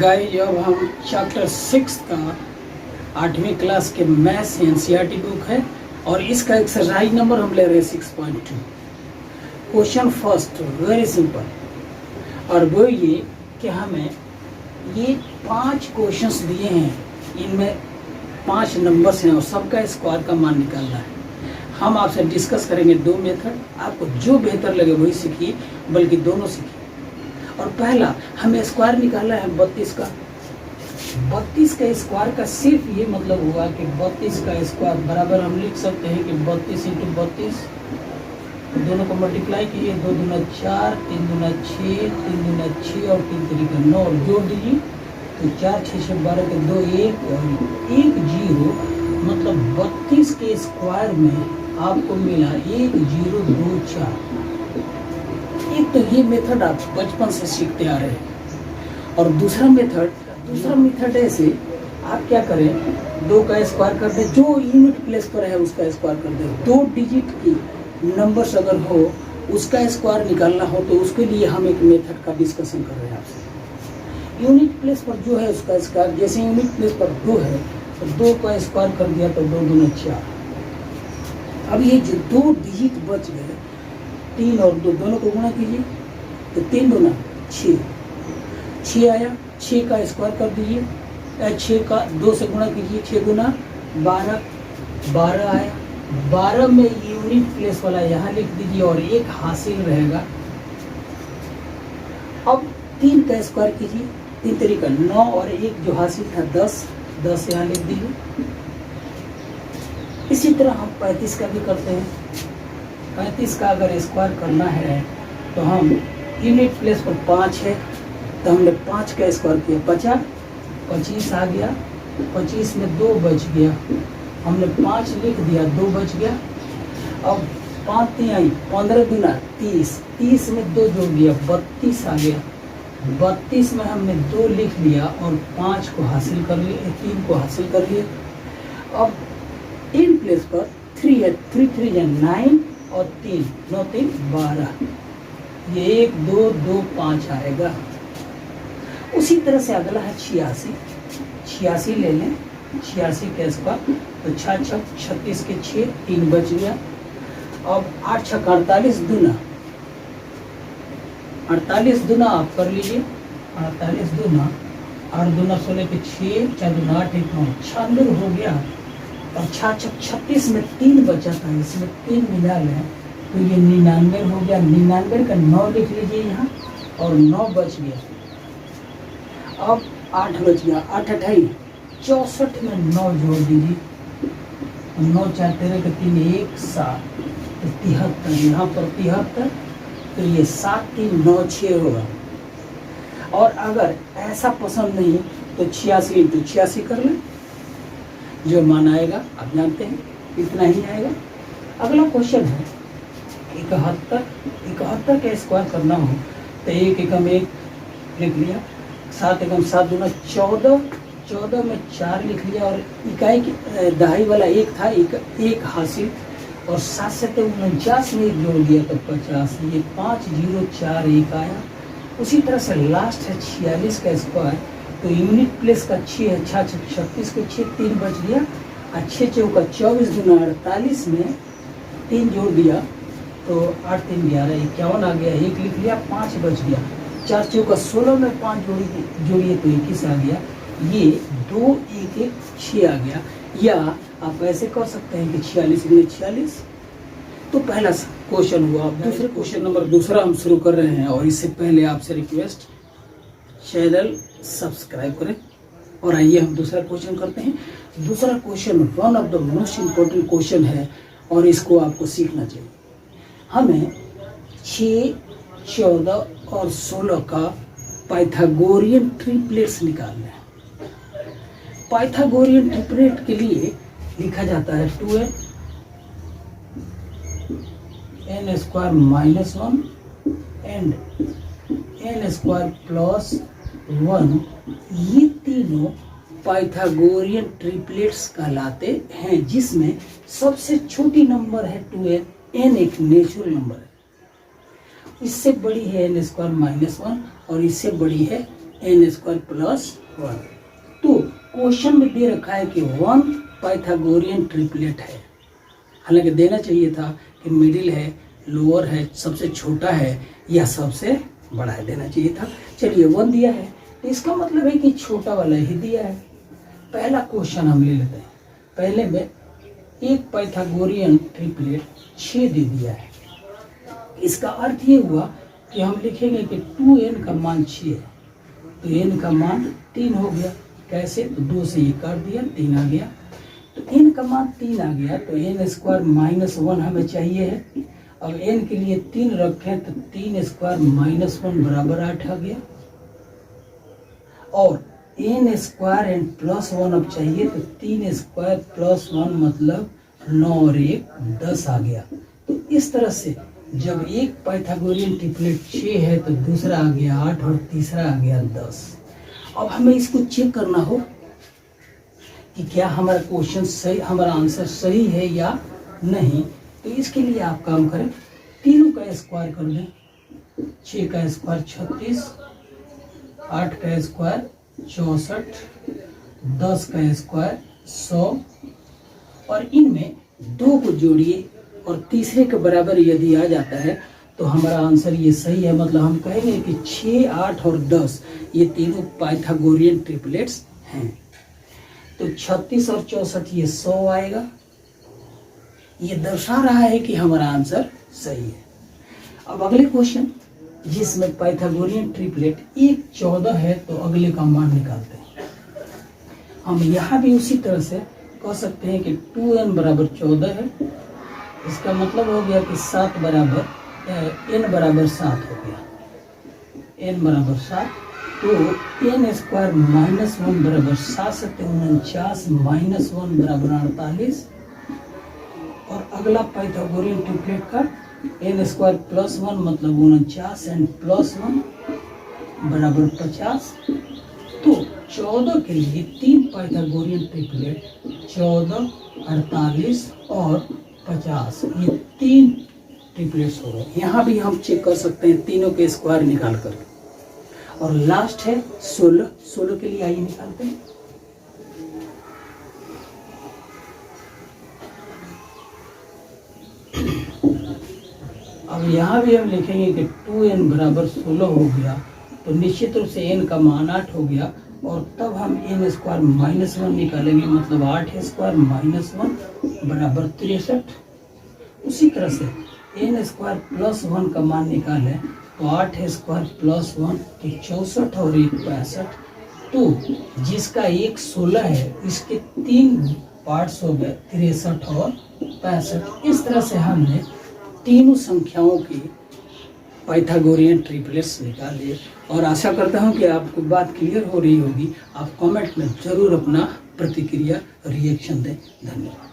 Guys अब हम chapter 6 का 8वीं क्लास के मैथ्स एनसीईआरटी बुक है और इसका एक्सरसाइज नंबर हम ले रहे हैं 6.2। क्वेश्चन फर्स्ट वेरी सिंपल और वो ये कि हमें ये 5 क्वेश्चंस दिए हैं, इनमें 5 नंबर्स हैं और सबका स्क्वायर का मान निकालना है। हम आपसे डिस्कस करेंगे 2 मेथड, आपको जो बेहतर लगे वही सीखिए, बल्कि दोनों सीखिए। और पहला हमें स्क्वायर निकालना है 32 का। 32 का स्क्वायर का सिर्फ ये मतलब हुआ कि 32 का स्क्वायर बराबर हम लिख सकते हैं कि 32 × 32, दोनों को मल्टीप्लाई कीजिए, 2 दूना 4, 3 दूना 6, 3 दूना 6 और 3 3 का 9 और जोड़ दीजिए तो 4 6 6 12 के 2 1 और 1 0, मतलब 32 के स्क्वायर में आपको मिला 1 0 2 4। एक तो ये मेथड आप बचपन से सीखते आ रहे हैं और दूसरा मेथड ऐसे आप क्या करें, 2 का स्क्वायर कर दें, जो यूनिट प्लेस पर है उसका स्क्वायर कर दें। 2 डिजिट की नंबर्स अगर हो उसका स्क्वायर निकालना हो तो उसके लिए हम एक मेथड का डिस्कशन कर रहे हैं आपसे। यूनिट प्लेस पर जो है उसका स्क्वायर, जैसे यूनिट प्लेस पर 2 है तो 2 का स्क्वायर कर दिया तो 2 दूना 4। अब ये जो 2 डिजिट बच गए, 3 और 2 दोनों को गुणा कीजिए तो 3 दूना 6, 6 आया, 6 का स्क्वायर कर दीजिए, 6 का 2 से गुणा कीजिए, 6 गुना 12, 12 आया। 12 में यूनिट प्लेस वाला यहाँ लिख दीजिए और 1 हासिल रहेगा। अब 3 का स्क्वायर कीजिए, 3 तरीका 9 और 1 जो हासिल था 10, 10 यहाँ लिख दीजिए। इसी तरह हम 35 का भी करते हैं। 35 का अगर स्क्वायर करना है तो हम यूनिट प्लेस पर 5 है तो हमने 5 का स्क्वायर किया, 50, 25 आ गया, 25 में 2 बच गया, हमने 5 लिख दिया, 2 बच गया। अब 5 3 आई, 15 दूना 30, 30 में 2 जोड़ दिया, 32 आ गया, 32 में हमने 2 लिख लिया और 5 को हासिल कर लिए, 3 को हासिल कर लिए। अब इन प्लेस पर 3 है, 3 3 या 9 और 3 9 3 12, ये 1 2 2 5 आएगा। उसी तरह से अगला है 86, 86 ले लें, 86 के स्क्वायर तो 6 6 36 के 6, 3 बच गया। अब 8 6 48 दूना, 48 दूना आप कर लीजिए, 48 दूना 8 दूना 16 के 6, 4 दूना 8 1 9, 96 हो गया। और 6 6 36 में 3 बचा था, इसमें 3 मिला लें तो ये 99 हो गया। 99 का 9 लिख लीजिए यहाँ और 9 बच गया। अब 8 बच गया, 8 28, 64 में 9 जोड़ दीजिए, 9 4 13 के 3 1 7 तो 73, यहाँ पर 73 तो ये 7 3 9 6 होगा। और अगर ऐसा पसंद नहीं तो 86 × 86 कर लें, जो मान आएगा आप जानते हैं इतना ही आएगा। अगला क्वेश्चन है 71, 71 का स्क्वायर करना हो तो 1 एकम 1 लिख लिया, 7 एकम 7 दूना 14, 14 में 4 लिख लिया और इकाई की दहाई वाला 1 था, 1 हासिल और 7 से 49 में 1 जोड़ दिया तो 50, ये 5 0 4 1 आया। उसी तरह से लास्ट है 46 का स्क्वायर तो यूनिट प्लेस का 6 है, 6 36 के 6, 3 बच गया, 6 चौका 24 दूना 48 में 3 जोड़ दिया तो 8 3 11 51 आ गया, 1 लिख लिया, 5 बच गया, 4 चौका 16 में 5 जोड़िए तो 21 आ गया, ये 2 1 1 6 आ गया। या आप ऐसे कर सकते हैं कि 46 × 46। तो पहला क्वेश्चन हुआ। दूसरे क्वेश्चन नंबर दूसरा हम शुरू कर रहे हैं और इससे पहले आपसे रिक्वेस्ट, चैनल सब्सक्राइब करें और आइए हम दूसरा क्वेश्चन करते हैं। दूसरा question one of the most important question है और इसको आपको सीखना चाहिए। हमें 6 14 और 16 का पाइथागोरियन ट्रिपलेट्स निकालना है। पाइथागोरियन ट्रिपलेट के लिए लिखा जाता है 2n n square minus 1 and n square plus 1। ये तीनों पाइथागोरियन ट्रिपलेट्स कहलाते हैं, जिसमें सबसे छोटी नंबर है 2n, n एक नेचुरल नंबर है। इससे बड़ी है n स्क्वायर माइनस 1 और इससे बड़ी है एन स्क्वायर प्लस 1। तो क्वेश्चन में दे रखा है कि 1 पाइथागोरियन ट्रिपलेट है, हालांकि देना चाहिए था कि मिडिल है, लोअर है, सबसे छोटा है या सबसे बड़ा है, देना चाहिए था। चलिए 1 दिया है तो इसका मतलब है कि छोटा वाला ही दिया है। पहला क्वेश्चन हम ले लेते हैं। पहले में एक पाइथागोरियन ट्रिपलेट 6 दे दिया है। इसका अर्थ ये हुआ कि हम लिखेंगे कि 2n का मान 6 है, तो n का मान 3 हो गया। कैसे? तो 2 से ये काट दिया, 3 आ गया। तो n का मान 3 आ गया, तो n स्क्वायर माइनस 1 हमें चाहिए है। अब n के लिए 3 रखें तो 3 स्क्वायर माइनस 1 बराबर 8 आ गया। और n स्क्वायर एंड प्लस 1 अब चाहिए, तो 3 स्क्वायर प्लस 1 मतलब 9 और 1 10 आ गया। तो इस तरह से जब एक पाइथागोरियन ट्रिपलेट 6 है तो दूसरा आ गया 8 और तीसरा आ गया 10। अब हमें इसको चेक करना हो कि क्या हमारा क्वेश्चन सही, हमारा आंसर सही है या नहीं। तो इसके लिए आप काम करें, तीनों का स्क्वायर कर दें। 6 का स्क्वायर 36, 8 का स्क्वायर 64, 10 का स्क्वायर 100, और इनमें 2 को जोड़िए और तीसरे के बराबर यदि आ जाता है तो हमारा आंसर ये सही है। मतलब हम कहेंगे कि 6, 8 और 10 ये तीनों पाइथागोरियन ट्रिपलेट्स हैं। तो 36 और 64 ये 100 आएगा। ये दर्शा रहा है कि हमारा आंसर सही है। अब अगले क्वेश्चन जिसमें पाइथागोरियन ट्रिपलेट एक 14 है तो अगले का मान निकालते हैं। हम यहाँ भी उसी तरह से कह सकते हैं कि 2n बराबर 14 है। इसका मतलब हो गया कि 7 बराबर n बराबर 7 हो गया। n बराबर 7, तो n स्क्वायर माइनस 1 बराबर 7 49 माइनस 1 बराबर 48। और अगला पाइथागोरियन ट्रिपलेट का n स्क्वायर प्लस 1 मतलब 49 एंड प्लस 1 बराबर 50। तो 14 के लिए 3 पाइथागोरियन ट्रिपलेट 14, 48 और 50, ये 3 ट्रिपलेट्स हो गए। यहाँ भी हम चेक कर सकते हैं तीनों के स्क्वायर निकाल कर। और लास्ट है 16, 16 के लिए आइए निकालते हैं। अब यहाँ भी हम लिखेंगे कि 2n बराबर 16 हो गया, तो निश्चित रूप से n का मान 8 हो गया। और तब हम n स्क्वायर माइनस 1 निकालेंगे, मतलब 8 स्क्वायर माइनस 1 बराबर 63। उसी तरह से n स्क्वायर प्लस 1 का मान निकालें तो 8 स्क्वायर प्लस 1 तो 64 और 1 65। तो जिसका एक 16 है इसके 3 पार्ट्स हो गए 63 और 65। इस तरह से हमने तीनों संख्याओं की पाइथागोरियन ट्रिपलेट्स निकाल लिए। और आशा करता हूं कि आपको बात क्लियर हो रही होगी। आप कमेंट में जरूर अपना प्रतिक्रिया रिएक्शन दें। धन्यवाद।